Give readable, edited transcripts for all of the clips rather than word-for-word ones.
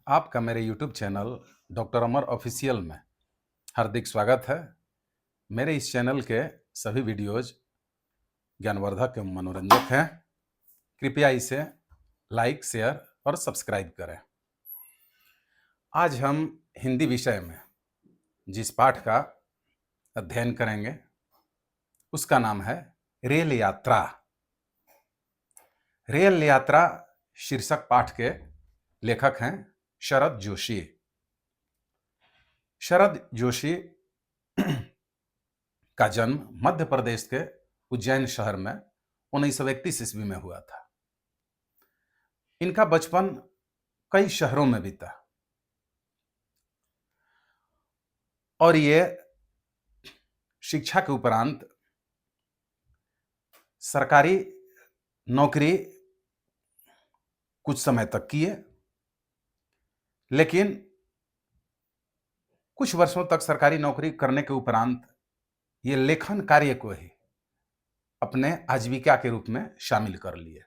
आपका मेरे YouTube channel doctor अमर official में हार्दिक स्वागत है। मेरे इस चैनल के सभी वीडियोज ज्ञानवर्धक एवं मनोरंजक हैं। कृपया इसे लाइक, शेयर और सब्सक्राइब करें। आज हम हिंदी विषय में जिस पाठ का अध्ययन करेंगे उसका नाम है रेल यात्रा। रेल यात्रा शीर्षक पाठ के लेखक हैं शरद जोशी। शरद जोशी का जन्म मध्य प्रदेश के उज्जैन शहर में 1931 ईस्वी में हुआ था। इनका बचपन कई शहरों में बीता और ये शिक्षा के उपरांत सरकारी नौकरी कुछ समय तक किए, लेकिन कुछ वर्षों तक सरकारी नौकरी करने के उपरांत ये लेखन कार्य को ही अपने आजीविका के रूप में शामिल कर लिए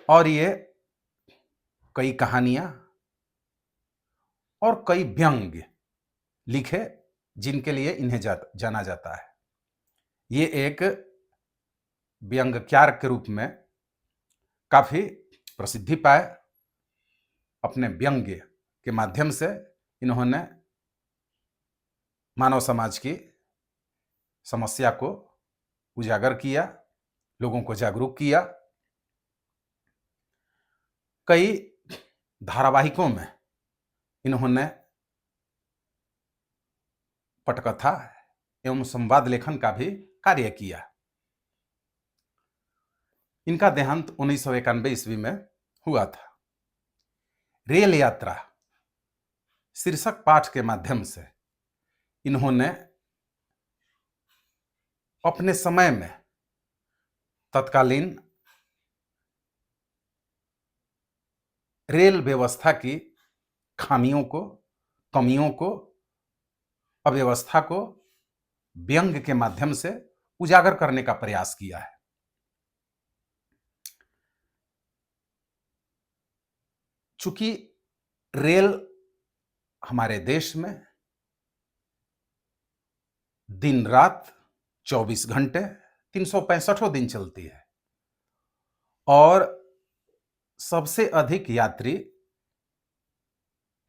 और ये कई कहानियां और कई व्यंग्य लिखे जिनके लिए इन्हें जाना जाता है। ये एक व्यंग्यकार के रूप में काफी प्रसिद्धि पाए। अपने व्यंग्य के माध्यम से इन्होंने मानव समाज की समस्या को उजागर किया, लोगों को जागरूक किया। कई धारावाहिकों में इन्होंने पटकथा एवं संवाद लेखन का भी कार्य किया। इनका देहांत 1991 ईस्वी में हुआ था। रेल यात्रा शीर्षक पाठ के माध्यम से इन्होंने अपने समय में तत्कालीन रेल व्यवस्था की खामियों को, कमियों को, अव्यवस्था को व्यंग्य के माध्यम से उजागर करने का प्रयास किया है। चूंकि रेल हमारे देश में दिन रात 24 घंटे 365 दिन चलती है और सबसे अधिक यात्री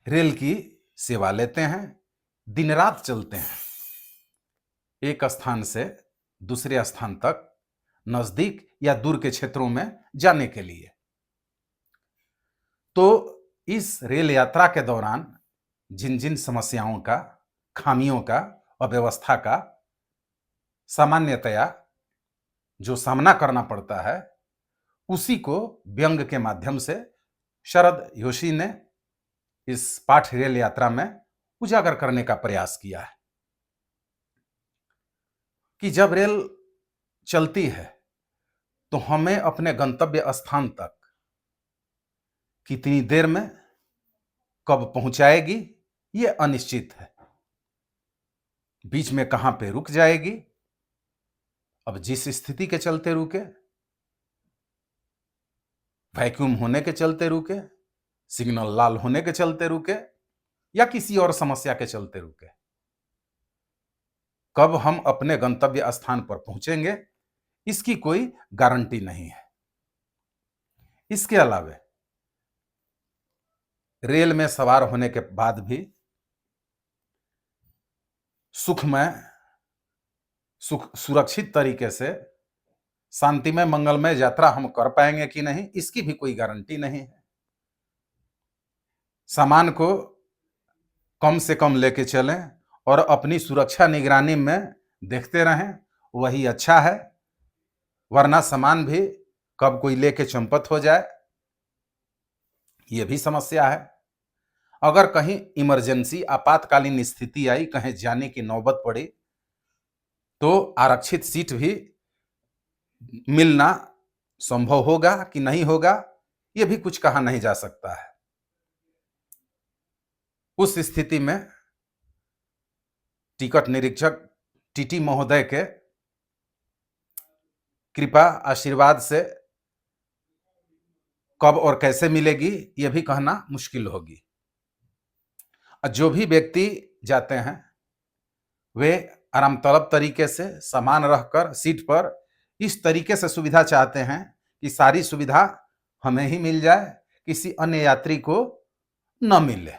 रेल की सेवा लेते हैं, दिन रात चलते हैं एक स्थान से दूसरे स्थान तक, नजदीक या दूर के क्षेत्रों में जाने के लिए। तो इस रेल यात्रा के दौरान जिन जिन समस्याओं का, खामियों का, अव्यवस्था का सामान्यतया जो सामना करना पड़ता है, उसी को व्यंग्य के माध्यम से शरद जोशी ने इस पाठ रेल यात्रा में उजागर करने का प्रयास किया है कि जब रेल चलती है तो हमें अपने गंतव्य स्थान तक कितनी देर में कब पहुंचाएगी ये अनिश्चित है। बीच में कहां पे रुक जाएगी, अब जिस स्थिति के चलते रुके, वैक्यूम होने के चलते रुके, सिग्नल लाल होने के चलते रुके या किसी और समस्या के चलते रुके, कब हम अपने गंतव्य स्थान पर पहुंचेंगे इसकी कोई गारंटी नहीं है। इसके अलावा रेल में सवार होने के बाद भी सुरक्षित तरीके से शांतिमय मंगलमय यात्रा हम कर पाएंगे कि नहीं, इसकी भी कोई गारंटी नहीं है। सामान को कम से कम लेके चलें और अपनी सुरक्षा निगरानी में देखते रहें, वही अच्छा है, वरना सामान भी कब कोई लेके चंपत हो जाए, ये भी समस्या है। अगर कहीं इमरजेंसी आपातकालीन स्थिति आई, कहीं जाने की नौबत पड़ी, तो आरक्षित सीट भी मिलना संभव होगा कि नहीं होगा, यह भी कुछ कहा नहीं जा सकता है। उस स्थिति में टिकट निरीक्षक टीटी महोदय के कृपा आशीर्वाद से कब और कैसे मिलेगी ये भी कहना मुश्किल होगी। जो भी व्यक्ति जाते हैं वे आराम तलब तरीके से समान रहकर सीट पर इस तरीके से सुविधा चाहते हैं कि सारी सुविधा हमें ही मिल जाए, किसी अन्य यात्री को न मिले।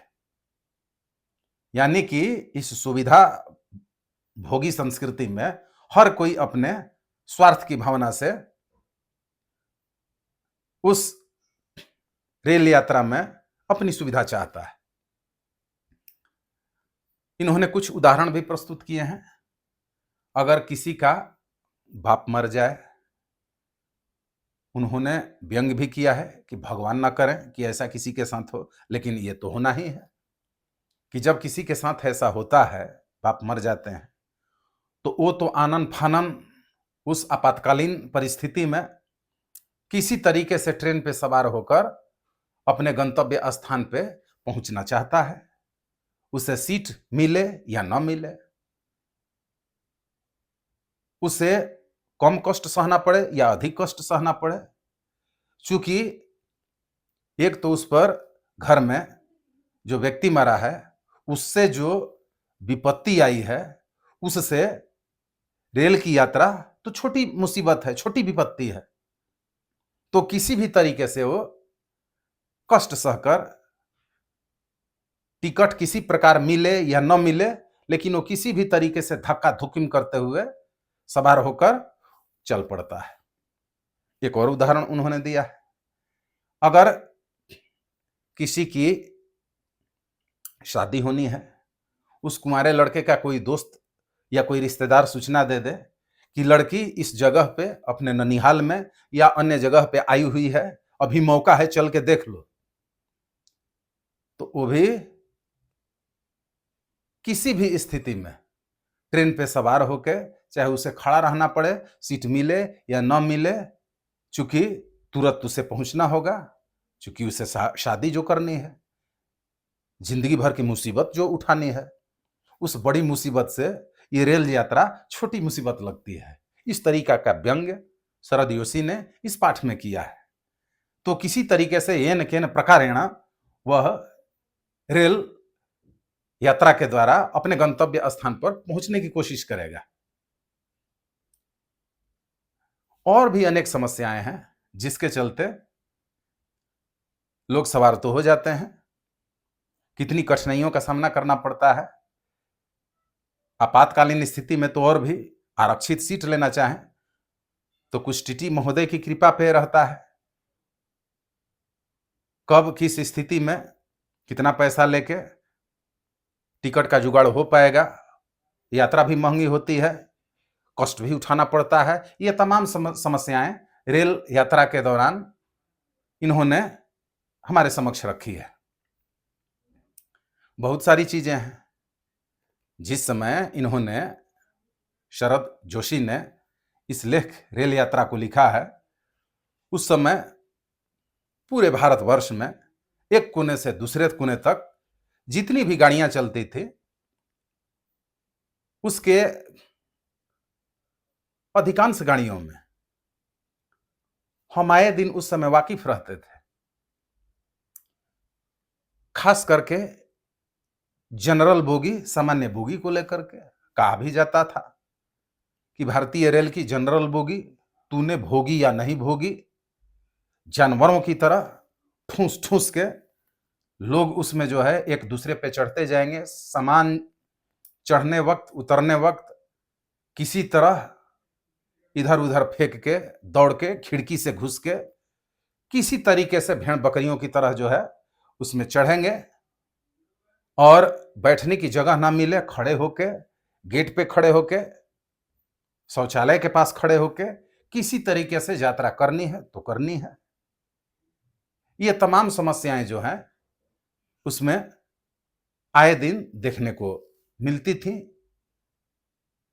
यानी कि इस सुविधा भोगी संस्कृति में हर कोई अपने स्वार्थ की भावना से उस रेल यात्रा में अपनी सुविधा चाहता है। इन्होंने कुछ उदाहरण भी प्रस्तुत किए हैं। अगर किसी का बाप मर जाए, उन्होंने व्यंग भी किया है कि भगवान ना करें कि ऐसा किसी के साथ हो, लेकिन ये तो होना ही है कि जब किसी के साथ ऐसा होता है, बाप मर जाते हैं, तो वो तो आनन फानन उस आपातकालीन परिस्थिति में किसी तरीके से ट्रेन पे सवार होकर अपने गंतव्य स्थान पे पहुंचना चाहता है, उसे सीट मिले या न मिले, उसे कम कष्ट सहना पड़े या अधिक कष्ट सहना पड़े। चूंकि एक तो उस पर घर में जो व्यक्ति मरा है, उससे जो विपत्ति आई है, उससे रेल की यात्रा तो छोटी मुसीबत है, छोटी विपत्ति है, तो किसी भी तरीके से वो कष्ट सहकर टिकट किसी प्रकार मिले या न मिले, लेकिन वो किसी भी तरीके से धक्का धुक्किम करते हुए सवार होकर चल पड़ता है। एक और उदाहरण उन्होंने दिया है, अगर किसी की शादी होनी है, उस कुंवारे लड़के का कोई दोस्त या कोई रिश्तेदार सूचना दे दे कि लड़की इस जगह पे अपने ननिहाल में या अन्य जगह पे आई हुई है, अभी मौका है, चल के देख लो, तो वो भी किसी भी स्थिति में ट्रेन पे सवार होके, चाहे उसे खड़ा रहना पड़े, सीट मिले या न मिले, चूंकि तुरंत उसे पहुंचना होगा, चूंकि उसे शादी जो करनी है, जिंदगी भर की मुसीबत जो उठानी है, उस बड़ी मुसीबत से ये रेल यात्रा छोटी मुसीबत लगती है। इस तरीका का व्यंग्य शरद जोशी ने इस पाठ में किया है। तो किसी तरीके से येन केन प्रकारेण वह रेल यात्रा के द्वारा अपने गंतव्य स्थान पर पहुंचने की कोशिश करेगा। और भी अनेक समस्याएं हैं जिसके चलते लोग सवार तो हो जाते हैं, कितनी कठिनाइयों का सामना करना पड़ता है। आपातकालीन स्थिति में तो और भी आरक्षित सीट लेना चाहें तो कुछ टीटी महोदय की कृपा पे रहता है, कब किस स्थिति में कितना पैसा लेके टिकट का जुगाड़ हो पाएगा। यात्रा भी महंगी होती है, कष्ट भी उठाना पड़ता है। ये तमाम समस्याएं रेल यात्रा के दौरान इन्होंने हमारे समक्ष रखी है। बहुत सारी चीजें हैं। जिस समय इन्होंने, शरद जोशी ने इस लेख रेल यात्रा को लिखा है, उस समय पूरे भारतवर्ष में एक कोने से दूसरे कोने तक जितनी भी गाड़ियां चलती थी, उसके अधिकांश गाड़ियों में हम आए दिन उस समय वाकिफ रहते थे। खास करके जनरल बोगी, सामान्य बोगी को लेकर के कहा भी जाता था कि भारतीय रेल की जनरल बोगी तूने भोगी या नहीं भोगी। जानवरों की तरह ठूस ठूस के लोग उसमें जो है एक दूसरे पे चढ़ते जाएंगे। सामान चढ़ने वक्त, उतरने वक्त किसी तरह इधर उधर फेंक के, दौड़ के, खिड़की से घुस के, किसी तरीके से भेड़ बकरियों की तरह जो है उसमें चढ़ेंगे और बैठने की जगह ना मिले, खड़े होके, गेट पे खड़े होके, शौचालय के पास खड़े होके किसी तरीके से यात्रा करनी है तो करनी है। ये तमाम समस्याएं जो हैं उसमें आए दिन देखने को मिलती थी,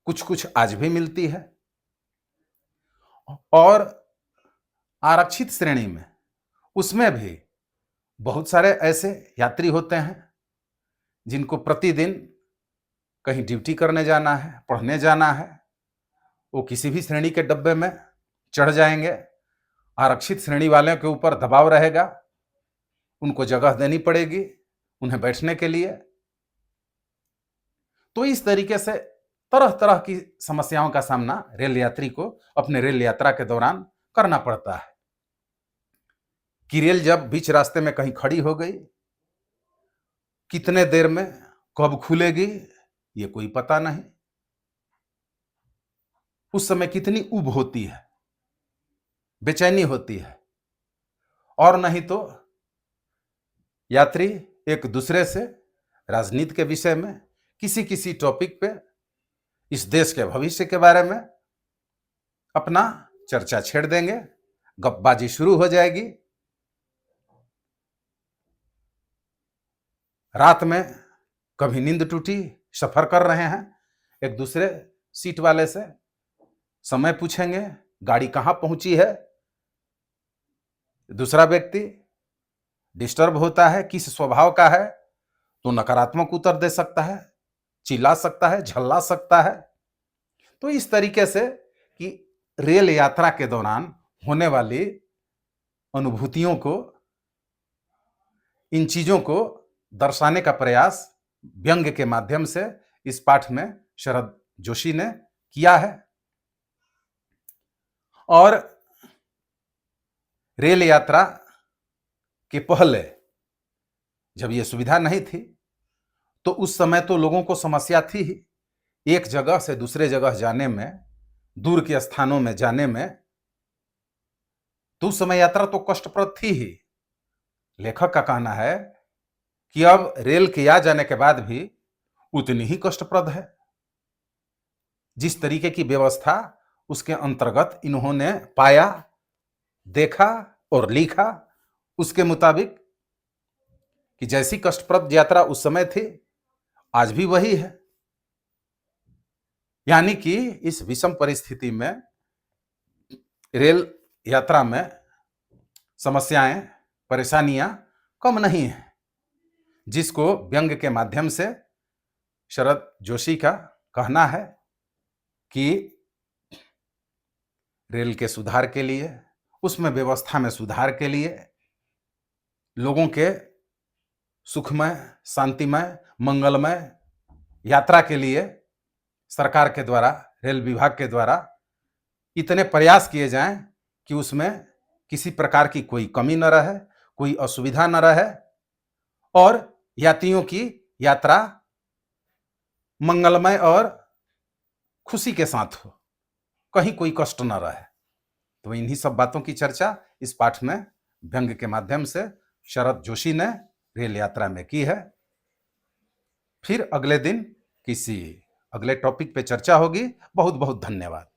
कुछ कुछ आज भी मिलती है। और आरक्षित श्रेणी में उसमें भी बहुत सारे ऐसे यात्री होते हैं जिनको प्रतिदिन कहीं ड्यूटी करने जाना है, पढ़ने जाना है, वो किसी भी श्रेणी के डब्बे में चढ़ जाएंगे। आरक्षित श्रेणी वालों के ऊपर दबाव रहेगा, उनको जगह देनी पड़ेगी उन्हें बैठने के लिए। तो इस तरीके से तरह-तरह की समस्याओं का सामना रेल यात्री को अपने रेल यात्रा के दौरान करना पड़ता है। कि रेल जब बीच रास्ते में कहीं खड़ी हो गई, कितने देर में, कब खुलेगी, ये कोई पता नहीं। उस समय कितनी ऊब होती है, बेचैनी होती है, और नहीं तो यात्री एक दूसरे से राजनीति के विषय में, किसी टॉपिक पे, इस देश के भविष्य के बारे में अपना चर्चा छेड़ देंगे, गपबाजी शुरू हो जाएगी। रात में कभी नींद टूटी, सफर कर रहे हैं, एक दूसरे सीट वाले से समय पूछेंगे, गाड़ी कहां पहुंची है। दूसरा व्यक्ति डिस्टर्ब होता है, किस स्वभाव का है, तो नकारात्मक उत्तर दे सकता है, चिल्ला सकता है, झल्ला सकता है। तो इस तरीके से कि रेल यात्रा के दौरान होने वाली अनुभूतियों को, इन चीजों को दर्शाने का प्रयास व्यंग्य के माध्यम से इस पाठ में शरद जोशी ने किया है। और रेल यात्रा के पहले जब यह सुविधा नहीं थी, तो उस समय तो लोगों को समस्या थी ही, एक जगह से दूसरे जगह जाने में, दूर के स्थानों में जाने में, तो उस समय यात्रा तो कष्टप्रद थी ही। लेखक का कहना है कि अब रेल के आ जाने के बाद भी उतनी ही कष्टप्रद है। जिस तरीके की व्यवस्था उसके अंतर्गत इन्होंने पाया, देखा और लिखा, उसके मुताबिक कि जैसी कष्टप्रद यात्रा उस समय थी, आज भी वही है। यानी कि इस विषम परिस्थिति में रेल यात्रा में समस्याएं, परेशानियां कम नहीं हैं, जिसको व्यंग्य के माध्यम से शरद जोशी का कहना है कि रेल के सुधार के लिए, उसमें व्यवस्था में सुधार के लिए, लोगों के सुखमय, शांतिमय, मंगलमय यात्रा के लिए सरकार के द्वारा, रेल विभाग के द्वारा इतने प्रयास किए जाएं कि उसमें किसी प्रकार की कोई कमी न रहे, कोई असुविधा न रहे, और यात्रियों की यात्रा मंगलमय और खुशी के साथ हो, कहीं कोई कष्ट न रहे। तो इन्हीं सब बातों की चर्चा इस पाठ में व्यंग्य के माध्यम से शरद जोशी ने रेल यात्रा में की है। फिर अगले दिन किसी अगले टॉपिक पे चर्चा होगी। बहुत बहुत धन्यवाद।